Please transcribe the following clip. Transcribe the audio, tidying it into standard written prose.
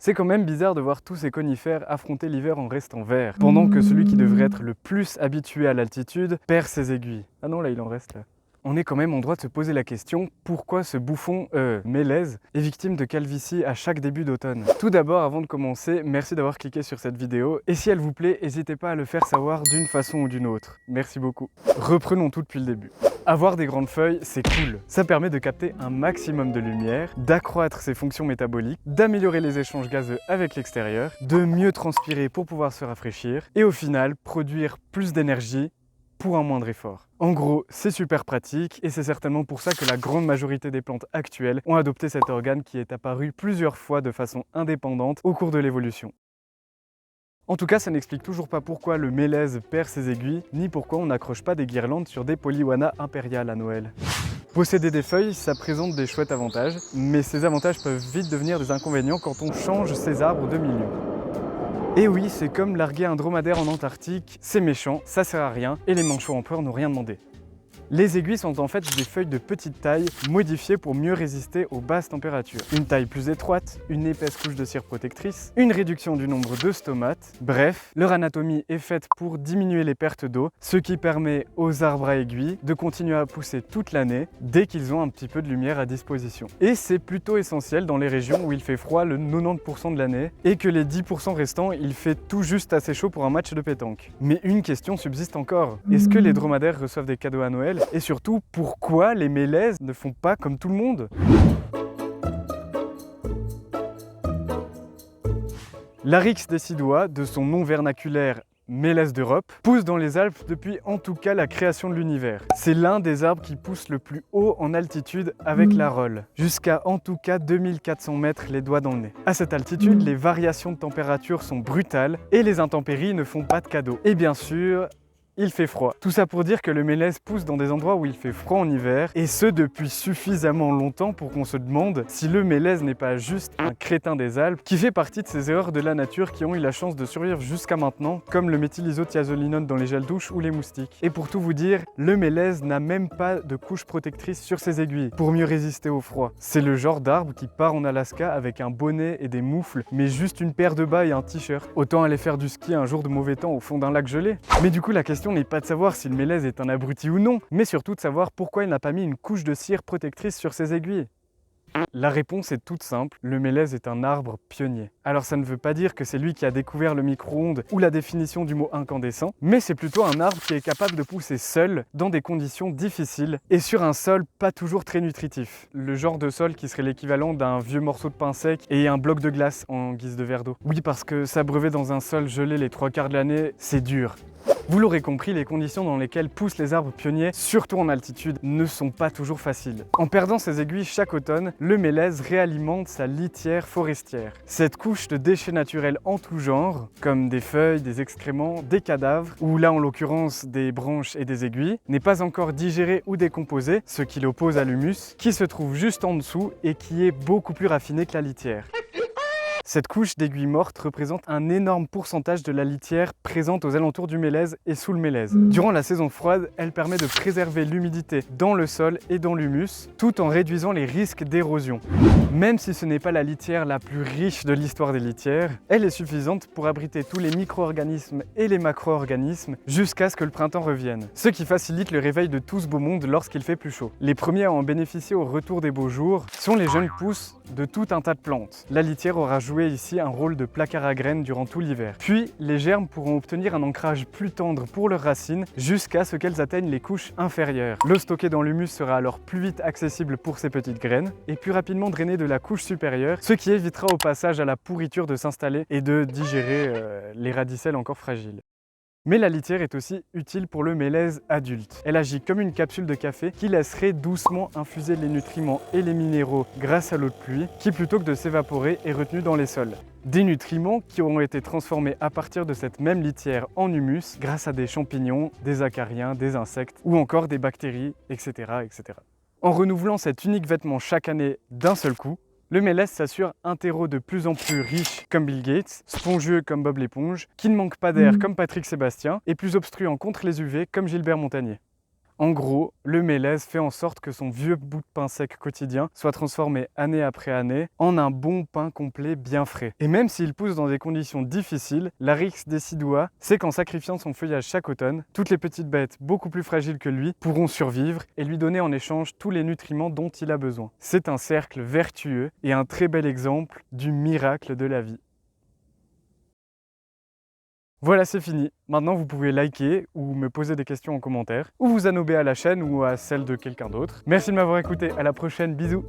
C'est quand même bizarre de voir tous ces conifères affronter l'hiver en restant verts, pendant que celui qui devrait être le plus habitué à l'altitude perd ses aiguilles. Ah non, là il en reste là. On est quand même en droit de se poser la question, pourquoi ce bouffon, Mélèze, est victime de calvitie à chaque début d'automne? Tout d'abord, avant de commencer, merci d'avoir cliqué sur cette vidéo, et si elle vous plaît, n'hésitez pas à le faire savoir d'une façon ou d'une autre. Merci beaucoup. Reprenons tout depuis le début. Avoir des grandes feuilles, c'est cool. Ça permet de capter un maximum de lumière, d'accroître ses fonctions métaboliques, d'améliorer les échanges gazeux avec l'extérieur, de mieux transpirer pour pouvoir se rafraîchir, et au final, produire plus d'énergie pour un moindre effort. En gros, c'est super pratique et c'est certainement pour ça que la grande majorité des plantes actuelles ont adopté cet organe qui est apparu plusieurs fois de façon indépendante au cours de l'évolution. En tout cas, ça n'explique toujours pas pourquoi le mélèze perd ses aiguilles, ni pourquoi on n'accroche pas des guirlandes sur des polywana impériales à Noël. Posséder des feuilles, ça présente des chouettes avantages, mais ces avantages peuvent vite devenir des inconvénients quand on change ses arbres de milieu. Et oui, c'est comme larguer un dromadaire en Antarctique, c'est méchant, ça sert à rien, et les manchots empereurs n'ont rien demandé. Les aiguilles sont en fait des feuilles de petite taille, modifiées pour mieux résister aux basses températures. Une taille plus étroite, une épaisse couche de cire protectrice, une réduction du nombre de stomates, bref, leur anatomie est faite pour diminuer les pertes d'eau, ce qui permet aux arbres à aiguilles de continuer à pousser toute l'année, dès qu'ils ont un petit peu de lumière à disposition. Et c'est plutôt essentiel dans les régions où il fait froid le 90% de l'année, et que les 10% restants, il fait tout juste assez chaud pour un match de pétanque. Mais une question subsiste encore, est-ce que les dromadaires reçoivent des cadeaux à Noël? Et surtout, pourquoi les mélèzes ne font pas comme tout le monde? L'Aryx deciduea, de son nom vernaculaire Mélèze d'Europe, pousse dans les Alpes depuis en tout cas la création de l'univers. C'est l'un des arbres qui pousse le plus haut en altitude avec la Rolle, jusqu'à en tout cas 2400 mètres les doigts dans le nez. À cette altitude, les variations de température sont brutales et les intempéries ne font pas de cadeaux. Et bien sûr, il fait froid. Tout ça pour dire que le mélèze pousse dans des endroits où il fait froid en hiver, et ce depuis suffisamment longtemps pour qu'on se demande si le mélèze n'est pas juste un crétin des Alpes qui fait partie de ces erreurs de la nature qui ont eu la chance de survivre jusqu'à maintenant, comme le méthylisothiazolinone dans les gels douches ou les moustiques. Et pour tout vous dire, le mélèze n'a même pas de couche protectrice sur ses aiguilles pour mieux résister au froid. C'est le genre d'arbre qui part en Alaska avec un bonnet et des moufles, mais juste une paire de bas et un t-shirt. Autant aller faire du ski un jour de mauvais temps au fond d'un lac gelé. Mais du coup, la question n'est pas de savoir si le mélèze est un abruti ou non, mais surtout de savoir pourquoi il n'a pas mis une couche de cire protectrice sur ses aiguilles. La réponse est toute simple, le mélèze est un arbre pionnier. Alors ça ne veut pas dire que c'est lui qui a découvert le micro-ondes ou la définition du mot incandescent, mais c'est plutôt un arbre qui est capable de pousser seul dans des conditions difficiles et sur un sol pas toujours très nutritif. Le genre de sol qui serait l'équivalent d'un vieux morceau de pain sec et un bloc de glace en guise de verre d'eau. Oui, parce que s'abreuver dans un sol gelé les 3/4 de l'année, c'est dur. Vous l'aurez compris, les conditions dans lesquelles poussent les arbres pionniers, surtout en altitude, ne sont pas toujours faciles. En perdant ses aiguilles chaque automne, le mélèze réalimente sa litière forestière. Cette couche de déchets naturels en tout genre, comme des feuilles, des excréments, des cadavres, ou là en l'occurrence des branches et des aiguilles, n'est pas encore digérée ou décomposée, ce qui l'oppose à l'humus, qui se trouve juste en dessous et qui est beaucoup plus raffiné que la litière. Cette couche d'aiguilles mortes représente un énorme pourcentage de la litière présente aux alentours du mélèze et sous le mélèze. Durant la saison froide, elle permet de préserver l'humidité dans le sol et dans l'humus, tout en réduisant les risques d'érosion. Même si ce n'est pas la litière la plus riche de l'histoire des litières, elle est suffisante pour abriter tous les micro-organismes et les macro-organismes jusqu'à ce que le printemps revienne, ce qui facilite le réveil de tout ce beau monde lorsqu'il fait plus chaud. Les premiers à en bénéficier au retour des beaux jours sont les jeunes pousses de tout un tas de plantes. La litière aura joué ici un rôle de placard à graines durant tout l'hiver. Puis, les germes pourront obtenir un ancrage plus tendre pour leurs racines jusqu'à ce qu'elles atteignent les couches inférieures. L'eau stockée dans l'humus sera alors plus vite accessible pour ces petites graines et plus rapidement drainée de la couche supérieure, ce qui évitera au passage à la pourriture de s'installer et de digérer les radicelles encore fragiles. Mais la litière est aussi utile pour le mélèze adulte. Elle agit comme une capsule de café qui laisserait doucement infuser les nutriments et les minéraux grâce à l'eau de pluie, qui plutôt que de s'évaporer est retenue dans les sols. Des nutriments qui auront été transformés à partir de cette même litière en humus grâce à des champignons, des acariens, des insectes ou encore des bactéries, etc. etc. En renouvelant cet unique vêtement chaque année d'un seul coup, le mélèze s'assure un terreau de plus en plus riche comme Bill Gates, spongieux comme Bob l'éponge, qui ne manque pas d'air comme Patrick Sébastien et plus obstruant contre les UV comme Gilbert Montagnier. En gros, le mélèze fait en sorte que son vieux bout de pain sec quotidien soit transformé année après année en un bon pain complet bien frais. Et même s'il pousse dans des conditions difficiles, l'Aryx deciduo sait qu'en sacrifiant son feuillage chaque automne, toutes les petites bêtes beaucoup plus fragiles que lui pourront survivre et lui donner en échange tous les nutriments dont il a besoin. C'est un cercle vertueux et un très bel exemple du miracle de la vie. Voilà, c'est fini. Maintenant, vous pouvez liker ou me poser des questions en commentaire, ou vous abonner à la chaîne ou à celle de quelqu'un d'autre. Merci de m'avoir écouté, à la prochaine, bisous!